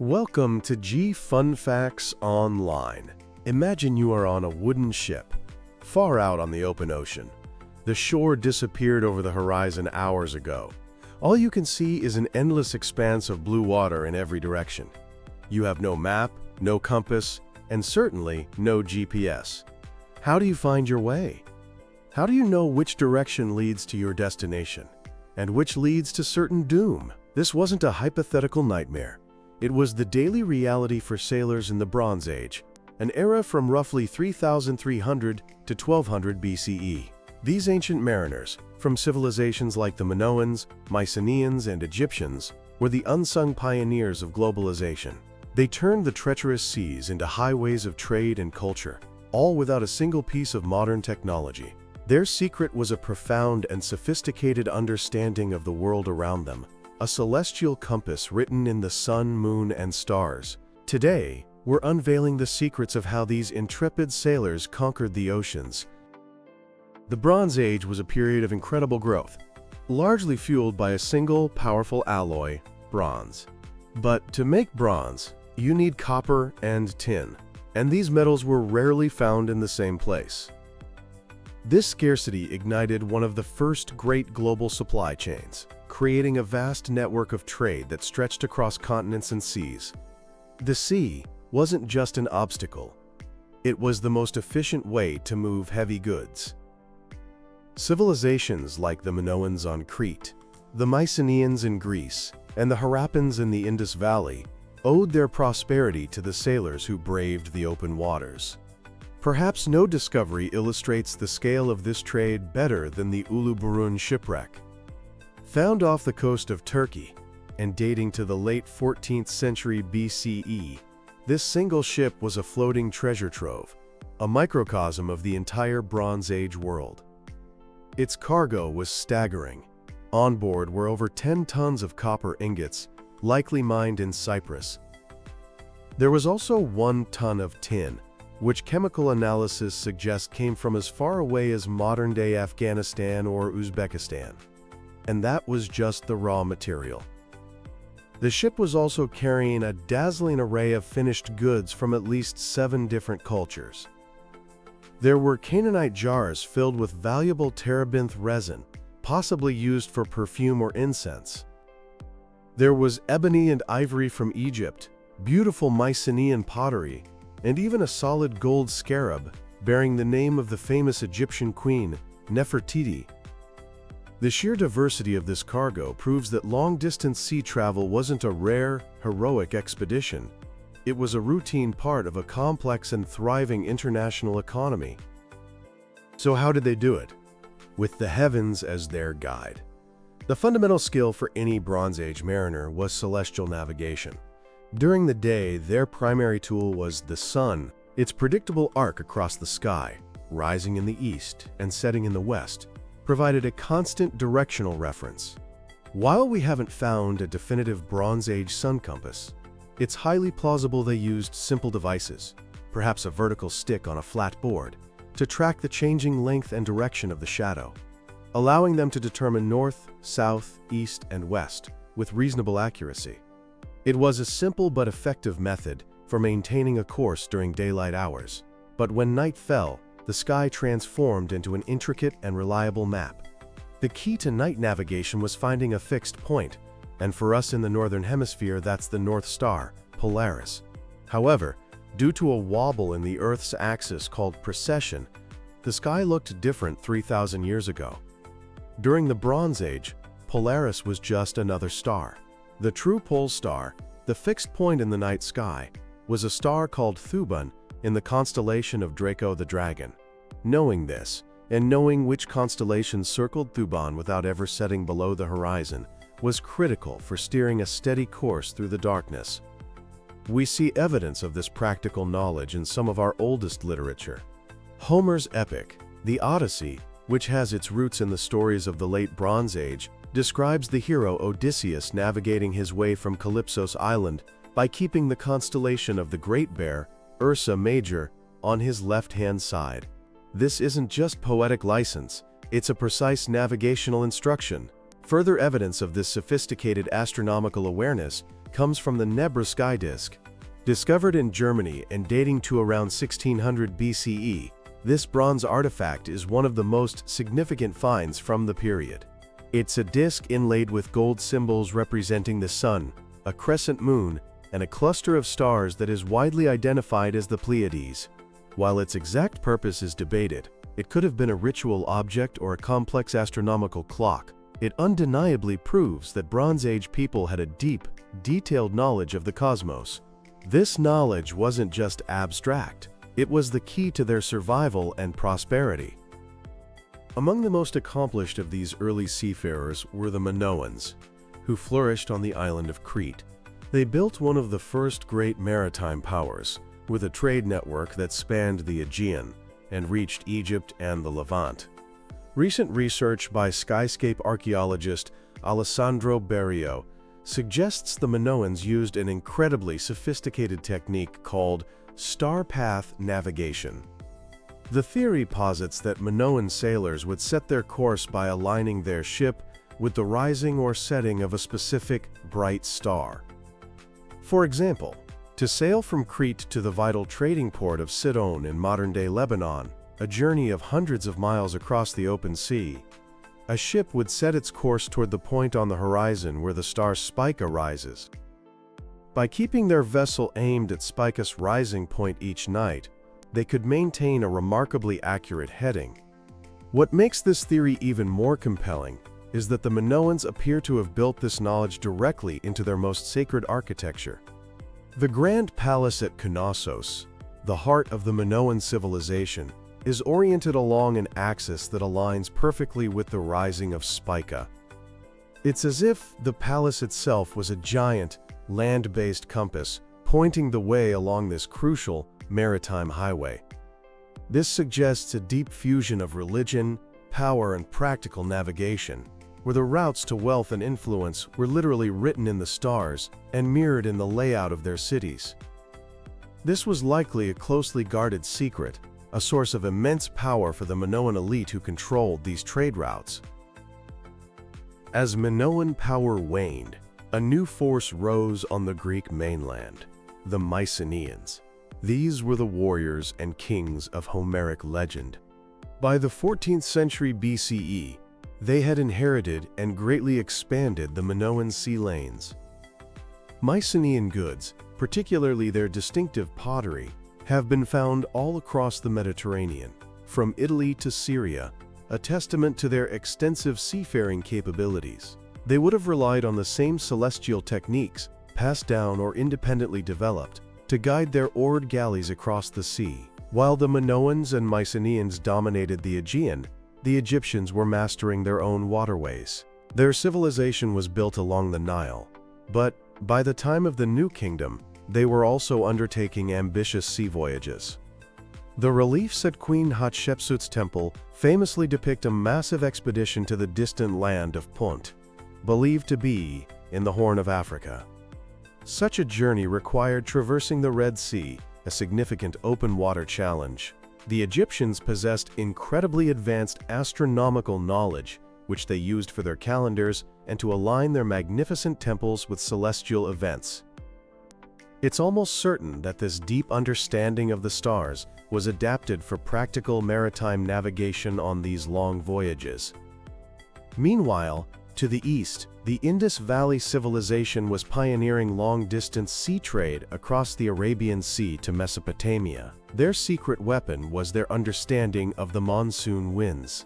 Welcome to G Fun Facts Online. Imagine you are on a wooden ship, far out on the open ocean. The shore disappeared over the horizon hours ago. All you can see is an endless expanse of blue water in every direction. You have no map, no compass, and certainly no GPS. How do you find your way? How do you know which direction leads to your destination, and which leads to certain doom? This wasn't a hypothetical nightmare. It was the daily reality for sailors in the Bronze Age, an era from roughly 3,300 to 1200 BCE. These ancient mariners, from civilizations like the Minoans, Mycenaeans, and Egyptians, were the unsung pioneers of globalization. They turned the treacherous seas into highways of trade and culture, all without a single piece of modern technology. Their secret was a profound and sophisticated understanding of the world around them, a celestial compass written in the sun, moon, and stars. Today, we're unveiling the secrets of how these intrepid sailors conquered the oceans. The Bronze Age was a period of incredible growth, largely fueled by a single, powerful alloy, bronze. But to make bronze, you need copper and tin, and these metals were rarely found in the same place. This scarcity ignited one of the first great global supply chains, creating a vast network of trade that stretched across continents and seas. The sea wasn't just an obstacle. It was the most efficient way to move heavy goods. Civilizations like the Minoans on Crete, the Mycenaeans in Greece, and the Harappans in the Indus Valley owed their prosperity to the sailors who braved the open waters. Perhaps no discovery illustrates the scale of this trade better than the Uluburun shipwreck. Found off the coast of Turkey and dating to the late 14th century BCE, this single ship was a floating treasure trove, a microcosm of the entire Bronze Age world. Its cargo was staggering. On board were over 10 tons of copper ingots, likely mined in Cyprus. There was also 1 ton of tin, which chemical analysis suggests came from as far away as modern-day Afghanistan or Uzbekistan. And that was just the raw material. The ship was also carrying a dazzling array of finished goods from at least 7 different cultures. There were Canaanite jars filled with valuable terebinth resin, possibly used for perfume or incense. There was ebony and ivory from Egypt, beautiful Mycenaean pottery, and even a solid gold scarab bearing the name of the famous Egyptian queen, Nefertiti. The sheer diversity of this cargo proves that long-distance sea travel wasn't a rare, heroic expedition. It was a routine part of a complex and thriving international economy. So how did they do it? With the heavens as their guide. The fundamental skill for any Bronze Age mariner was celestial navigation. During the day, their primary tool was the sun, its predictable arc across the sky, rising in the east and setting in the west, provided a constant directional reference. While we haven't found a definitive Bronze Age sun compass, it's highly plausible they used simple devices, perhaps a vertical stick on a flat board, to track the changing length and direction of the shadow, allowing them to determine north, south, east, and west with reasonable accuracy. It was a simple but effective method for maintaining a course during daylight hours, but when night fell, the sky transformed into an intricate and reliable map. The key to night navigation was finding a fixed point, and for us in the Northern Hemisphere, that's the North Star, Polaris. However, due to a wobble in the Earth's axis called precession, the sky looked different 3,000 years ago. During the Bronze Age, Polaris was just another star. The true pole star, the fixed point in the night sky, was a star called Thuban in the constellation of Draco the Dragon. Knowing this, and knowing which constellation circled Thuban without ever setting below the horizon, was critical for steering a steady course through the darkness. We see evidence of this practical knowledge in some of our oldest literature. Homer's epic, the Odyssey, which has its roots in the stories of the late Bronze Age, describes the hero Odysseus navigating his way from Calypso's island by keeping the constellation of the Great Bear, Ursa Major, on his left-hand side. This isn't just poetic license, it's a precise navigational instruction. Further evidence of this sophisticated astronomical awareness comes from the Nebra sky disk. Discovered in Germany and dating to around 1600 BCE, this bronze artifact is one of the most significant finds from the period. It's a disk inlaid with gold symbols representing the sun, a crescent moon, and a cluster of stars that is widely identified as the Pleiades. While its exact purpose is debated, it could have been a ritual object or a complex astronomical clock. It undeniably proves that Bronze Age people had a deep, detailed knowledge of the cosmos. This knowledge wasn't just abstract, it was the key to their survival and prosperity. Among the most accomplished of these early seafarers were the Minoans, who flourished on the island of Crete. They built one of the first great maritime powers, with a trade network that spanned the Aegean and reached Egypt and the Levant. Recent research by skyscape archaeologist Alessandro Berrio suggests the Minoans used an incredibly sophisticated technique called star path navigation. The theory posits that Minoan sailors would set their course by aligning their ship with the rising or setting of a specific bright star. For example, to sail from Crete to the vital trading port of Sidon in modern-day Lebanon, a journey of hundreds of miles across the open sea, a ship would set its course toward the point on the horizon where the star Spica rises. By keeping their vessel aimed at Spica's rising point each night, they could maintain a remarkably accurate heading. What makes this theory even more compelling is that the Minoans appear to have built this knowledge directly into their most sacred architecture. The Grand Palace at Knossos, the heart of the Minoan civilization, is oriented along an axis that aligns perfectly with the rising of Spica. It's as if the palace itself was a giant, land-based compass pointing the way along this crucial maritime highway. This suggests a deep fusion of religion, power, and practical navigation, where the routes to wealth and influence were literally written in the stars and mirrored in the layout of their cities. This was likely a closely guarded secret, a source of immense power for the Minoan elite who controlled these trade routes. As Minoan power waned, a new force rose on the Greek mainland, the Mycenaeans. These were the warriors and kings of Homeric legend. By the 14th century BCE, they had inherited and greatly expanded the Minoan sea lanes. Mycenaean goods, particularly their distinctive pottery, have been found all across the Mediterranean, from Italy to Syria, a testament to their extensive seafaring capabilities. They would have relied on the same celestial techniques, passed down or independently developed, to guide their oared galleys across the sea. While the Minoans and Mycenaeans dominated the Aegean, the Egyptians were mastering their own waterways. Their civilization was built along the Nile, but by the time of the New Kingdom, they were also undertaking ambitious sea voyages. The reliefs at Queen Hatshepsut's temple famously depict a massive expedition to the distant land of Punt, believed to be in the Horn of Africa. Such a journey required traversing the Red Sea, a significant open-water challenge. The Egyptians possessed incredibly advanced astronomical knowledge, which they used for their calendars and to align their magnificent temples with celestial events. It's almost certain that this deep understanding of the stars was adapted for practical maritime navigation on these long voyages. Meanwhile, to the east, the Indus Valley civilization was pioneering long-distance sea trade across the Arabian Sea to Mesopotamia. Their secret weapon was their understanding of the monsoon winds.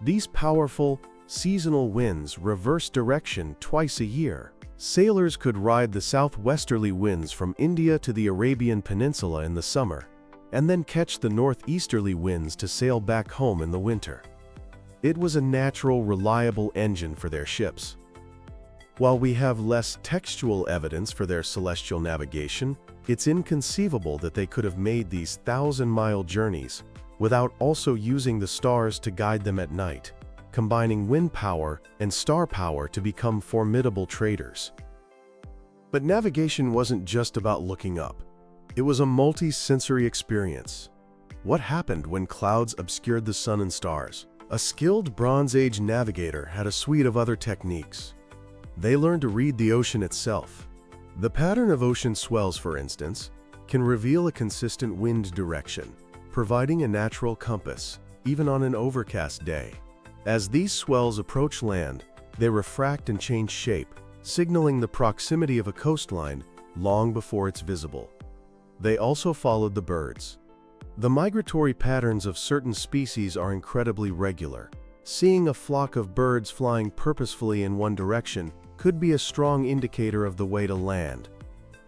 These powerful, seasonal winds reverse direction twice a year. Sailors could ride the southwesterly winds from India to the Arabian Peninsula in the summer, and then catch the northeasterly winds to sail back home in the winter. It was a natural, reliable engine for their ships. While we have less textual evidence for their celestial navigation, it's inconceivable that they could have made these thousand-mile journeys without also using the stars to guide them at night, combining wind power and star power to become formidable traders. But navigation wasn't just about looking up. It was a multi-sensory experience. What happened when clouds obscured the sun and stars? A skilled Bronze Age navigator had a suite of other techniques. They learned to read the ocean itself. The pattern of ocean swells, for instance, can reveal a consistent wind direction, providing a natural compass, even on an overcast day. As these swells approach land, they refract and change shape, signaling the proximity of a coastline long before it's visible. They also followed the birds. The migratory patterns of certain species are incredibly regular. Seeing a flock of birds flying purposefully in one direction could be a strong indicator of the way to land.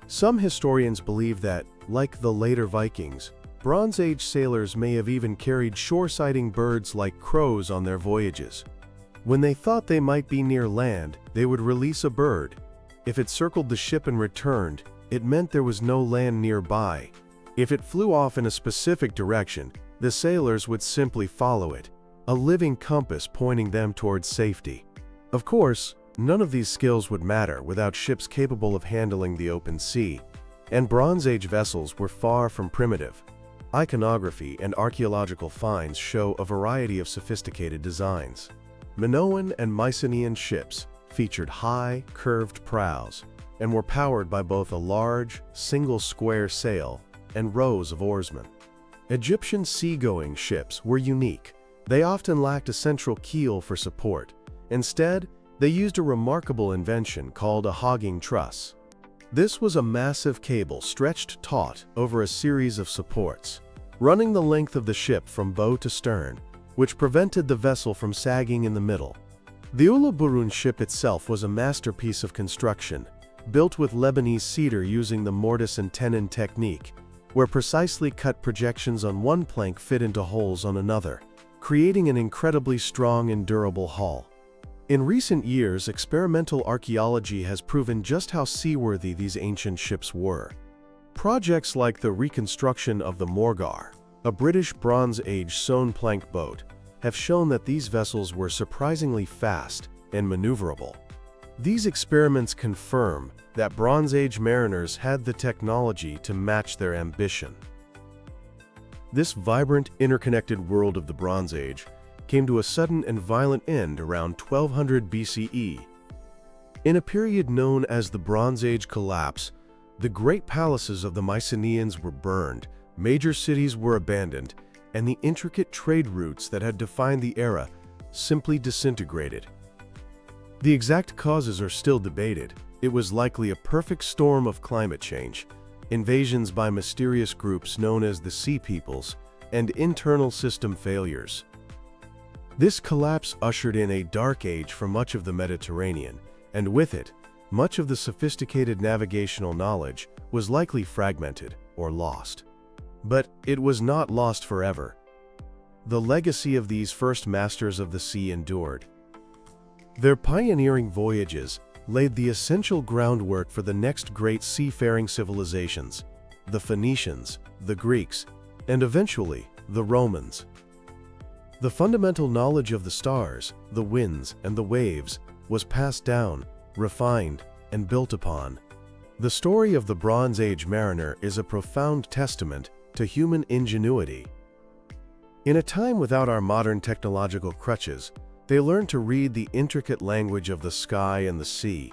Some historians believe that, like the later Vikings, Bronze Age sailors may have even carried shore-sighting birds like crows on their voyages. When they thought they might be near land, they would release a bird. If it circled the ship and returned, it meant there was no land nearby. If it flew off in a specific direction, the sailors would simply follow it, a living compass pointing them towards safety. Of course, none of these skills would matter without ships capable of handling the open sea, and Bronze Age vessels were far from primitive. Iconography and archaeological finds show a variety of sophisticated designs. Minoan and Mycenaean ships featured high, curved prows and were powered by both a large, single square sail and rows of oarsmen. Egyptian seagoing ships were unique. They often lacked a central keel for support. Instead, they used a remarkable invention called a hogging truss. This was a massive cable stretched taut over a series of supports, running the length of the ship from bow to stern, which prevented the vessel from sagging in the middle. The Uluburun ship itself was a masterpiece of construction, built with Lebanese cedar using the mortise and tenon technique, where precisely cut projections on one plank fit into holes on another, creating an incredibly strong and durable hull. In recent years, experimental archaeology has proven just how seaworthy these ancient ships were. Projects like the reconstruction of the Morgar, a British Bronze Age sewn plank boat, have shown that these vessels were surprisingly fast and maneuverable. These experiments confirm that Bronze Age mariners had the technology to match their ambition. This vibrant, interconnected world of the Bronze Age came to a sudden and violent end around 1200 BCE. In a period known as the Bronze Age collapse, the great palaces of the Mycenaeans were burned, major cities were abandoned, and the intricate trade routes that had defined the era simply disintegrated. The exact causes are still debated. It was likely a perfect storm of climate change, invasions by mysterious groups known as the Sea Peoples, and internal system failures. This collapse ushered in a dark age for much of the Mediterranean, and with it, much of the sophisticated navigational knowledge was likely fragmented or lost. But it was not lost forever. The legacy of these first masters of the sea endured. Their pioneering voyages laid the essential groundwork for the next great seafaring civilizations, the Phoenicians, the Greeks, and eventually the Romans. The fundamental knowledge of the stars, the winds, and the waves was passed down, refined, and built upon. The story of the Bronze Age mariner is a profound testament to human ingenuity. In a time without our modern technological crutches, they learned to read the intricate language of the sky and the sea.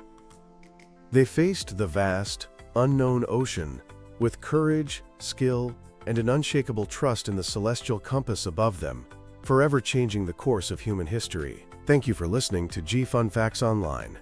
They faced the vast, unknown ocean with courage, skill, and an unshakable trust in the celestial compass above them, forever changing the course of human history. Thank you for listening to G Fun Facts Online.